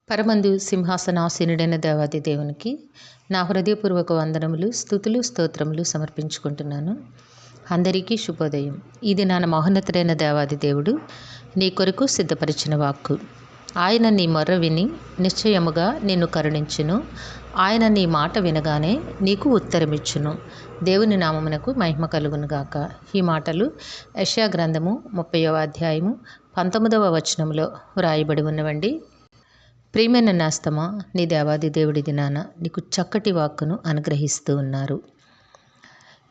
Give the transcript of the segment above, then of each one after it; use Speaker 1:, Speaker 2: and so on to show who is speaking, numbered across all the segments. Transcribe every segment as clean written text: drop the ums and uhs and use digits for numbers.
Speaker 1: పరమందు సింహాసనాసీనుడైన దేవాది దేవునికి నా హృదయపూర్వక వందనములు, స్తుతులు, స్తోత్రములు సమర్పించుకుంటున్నాను. అందరికీ శుభోదయం. ఇది నా మహోన్నతుడైన దేవాది దేవుడు నీ కొరకు సిద్ధపరిచిన వాక్కు. ఆయన నీ మొర్ర విని నిశ్చయముగా నిన్ను కరుణించును. ఆయన నీ మాట వినగానే నీకు ఉత్తరమిచ్చును. దేవుని నామమునకు మహిమ కలుగునుగాక. ఈ మాటలు యెషయా గ్రంథము 30వ అధ్యాయము 19వ వచనంలో వ్రాయబడి ఉన్నవండి. ప్రియమైన నేస్తమా, నీ దేవాది దేవుడి దినాన నీకు చక్కటి వాక్కును అనుగ్రహిస్తూ ఉన్నారు.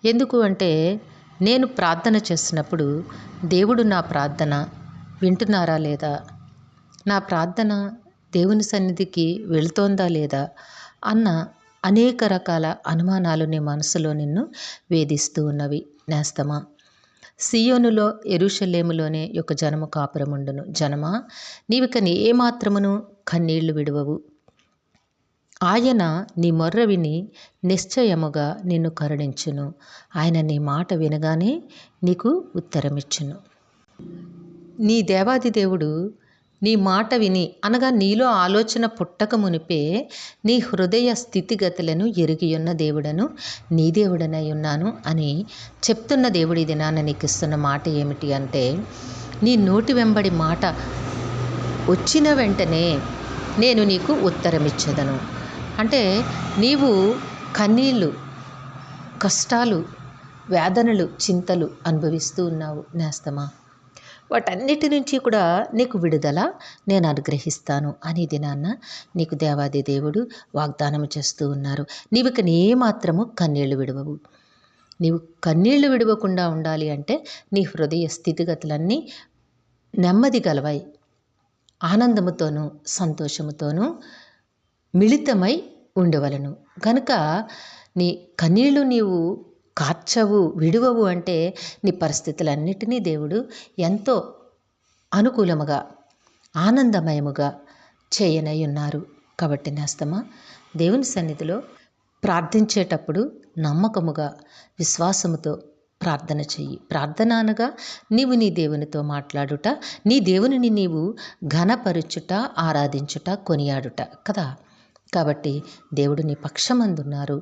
Speaker 1: ఎందుకు అంటే, నేను ప్రార్థన చేస్తున్నప్పుడు దేవుడు నా ప్రార్థన వింటున్నారా లేదా, నా ప్రార్థన దేవుని సన్నిధికి వెళుతోందా లేదా అన్న అనేక రకాల అనుమానాలు నీ మనసులో నిన్ను వేధిస్తూ ఉన్నవి. నేస్తమా, సియోనులో యెరూషలేములోనే ఒక జనము కాపురముండును. జనమా, నీవికని ఏమాత్రమును కన్నీళ్లు విడువవు. ఆయన నీ మొర్ర విని నిశ్చయముగా నిన్ను కరుణించును. ఆయన నీ మాట వినగానే నీకు ఉత్తరమిచ్చును. నీ దేవాది దేవుడు నీ మాట విని, అనగా నీలో ఆలోచన పుట్టక మునిపే నీ హృదయ స్థితిగతులను ఎరిగియున్న దేవుడను నీ దేవుడనై ఉన్నాను అని చెప్తున్న దేవుడి దినాన నీకు ఇస్తున్న మాట ఏమిటి అంటే, నీ నోటి వెంబడి మాట వచ్చిన వెంటనే నేను నీకు ఉత్తరమిచ్చేదను. అంటే నీవు కన్నీళ్ళు, కష్టాలు, వేదనలు, చింతలు అనుభవిస్తూ ఉన్నావు నేస్తమా. వాటన్నిటి నుంచి కూడా నీకు విడుదల నేను అనుగ్రహిస్తాను అనే దినాన్న నీకు దేవాది దేవుడు వాగ్దానం చేస్తూ ఉన్నారు. నీవిక ఏమాత్రము కన్నీళ్లు విడవవు. నీవు కన్నీళ్లు విడవకుండా ఉండాలి అంటే నీ హృదయ స్థితిగతులన్నీ నెమ్మది గలవై, ఆనందముతోనూ సంతోషముతోనూ మిళితమై ఉండవలను. కనుక నీ కన్నీళ్లు నీవు కార్చవు, విడువవు అంటే నీ పరిస్థితులన్నిటినీ దేవుడు ఎంతో అనుకూలముగా, ఆనందమయముగా చేయనై ఉన్నారు. కాబట్టి నేస్తమా, దేవుని సన్నిధిలో ప్రార్థించేటప్పుడు నమ్మకముగా, విశ్వాసముతో ప్రార్థన చెయ్యి. ప్రార్థన అనగా నీవు నీ దేవునితో మాట్లాడుట, నీ దేవునిని నీవు ఘనపరుచుట, ఆరాధించుట, కొనియాడుట కదా. కాబట్టి దేవుడు నీ పక్షమందున్నారు.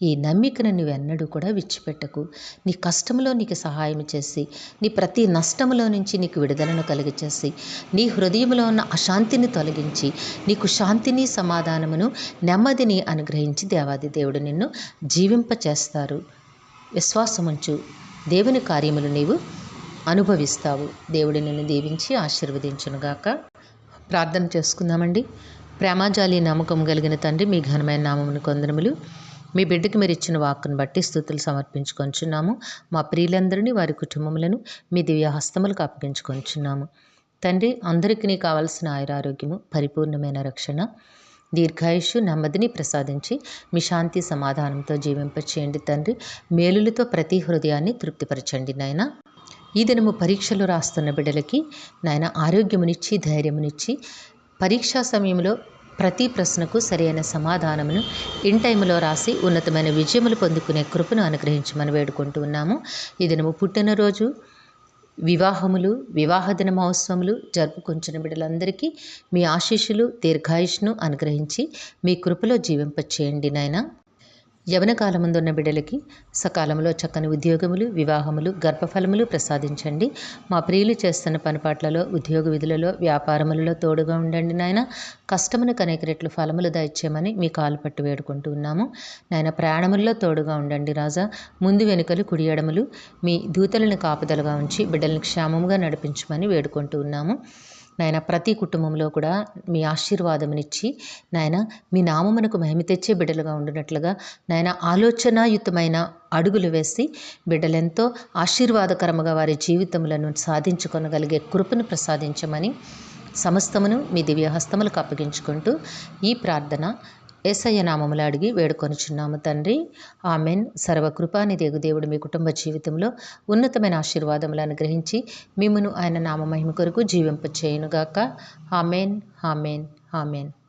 Speaker 1: ఈ నమ్మికను నువ్వెన్నడూ కూడా విడిచిపెట్టకు. నీ కష్టంలో నీకు సహాయం చేసి, నీ ప్రతి నష్టంలో నుంచి నీకు విడుదలను కలిగచేసి, నీ హృదయంలో ఉన్న అశాంతిని తొలగించి, నీకు శాంతిని, సమాధానమును, నెమ్మదిని అనుగ్రహించి దేవాది దేవుడు నిన్ను జీవింపచేస్తారు. విశ్వాసముంచు, దేవుని కార్యములు నీవు అనుభవిస్తావు. దేవుడు నిన్ను దీవించి ఆశీర్వదించునుగాక. ప్రార్థన చేసుకుందామండి. ప్రేమాజాలి నమ్మకం కలిగిన తండ్రి, మీ ఘనమైన నామమును కొందనములు. మీ బిడ్డకి మీరు ఇచ్చిన వాక్కును బట్టి స్తుతులు సమర్పించుకొంచున్నాము. మా ప్రియులందరినీ, వారి కుటుంబములను మీ దివ్య హస్తములకు అప్పగించుకొంచున్నాము. తండ్రి, అందరికీ కావాల్సిన ఆయురారోగ్యము, పరిపూర్ణమైన రక్షణ, దీర్ఘాయుషు, నెమ్మదిని ప్రసాదించి మీ శాంతి సమాధానంతో జీవింపచేయండి తండ్రి. మేలులతో ప్రతి హృదయాన్ని తృప్తిపరచండి నాయన. ఈ దినము పరీక్షలు రాస్తున్న బిడ్డలకి నాయన ఆరోగ్యమునిచ్చి, ధైర్యమునిచ్చి, పరీక్షా సమయంలో ప్రతి ప్రశ్నకు సరైన సమాధానమును ఇన్ టైంలో రాసి ఉన్నతమైన విజయములు పొందుకునే కృపను అనుగ్రహించమని వేడుకుంటూ ఉన్నాము. ఈ దినము పుట్టినరోజు, వివాహములు, వివాహ దిన మహోత్సవములు జరుపుకొంచిన బిడ్డలందరికీ మీ ఆశీస్సులు, దీర్ఘాయుష్ను అనుగ్రహించి మీ కృపలో జీవింపచేయండి నాయన. యవన కాలముందు ఉన్న బిడ్డలకి సకాలంలో చక్కని ఉద్యోగములు, వివాహములు, గర్భఫలములు ప్రసాదించండి. మా ప్రియులు చేస్తున్న పనిపాట్లలో, ఉద్యోగ విధులలో, వ్యాపారములలో తోడుగా ఉండండి నాయన. కష్టమునకు అనేక రెట్లు ఫలములు దయచేయమని మీ కాలు పట్టు వేడుకుంటూ ఉన్నాము నాయన. ప్రయాణముల్లో తోడుగా ఉండండి రాజా. ముందు వెనుకలు, కుడి ఎడమలు మీ దూతలను కాపుదలుగా ఉంచి బిడ్డలను క్షేమముగా నడిపించమని వేడుకుంటూ ఉన్నాము నాయన. ప్రతి కుటుంబంలో కూడా మీ ఆశీర్వాదమునిచ్చి నాయన, మీ నామమునకు మహిమ తెచ్చే బిడ్డలుగా ఉండినట్లుగా నాయన, ఆలోచనాయుతమైన అడుగులు వేసి బిడ్డలెంతో ఆశీర్వాదకరముగా వారి జీవితములను సాధించుకొనగలిగే కృపను ప్రసాదించమని సమస్తమును మీ దివ్య హస్తములకు అప్పగించుకుంటూ ఈ ప్రార్థన యేసయ్య నామములో అడిగి వేడుకొనుచున్నాము తండ్రి. ఆమెన్. సర్వకృపానిధి దేవుడు మీ కుటుంబ జీవితంలో ఉన్నతమైన ఆశీర్వాదములు అనుగ్రహించి మిమ్మును ఆయన నామ మహిమ కొరకు జీవింపచేయునుగాక. Amen, amen, amen.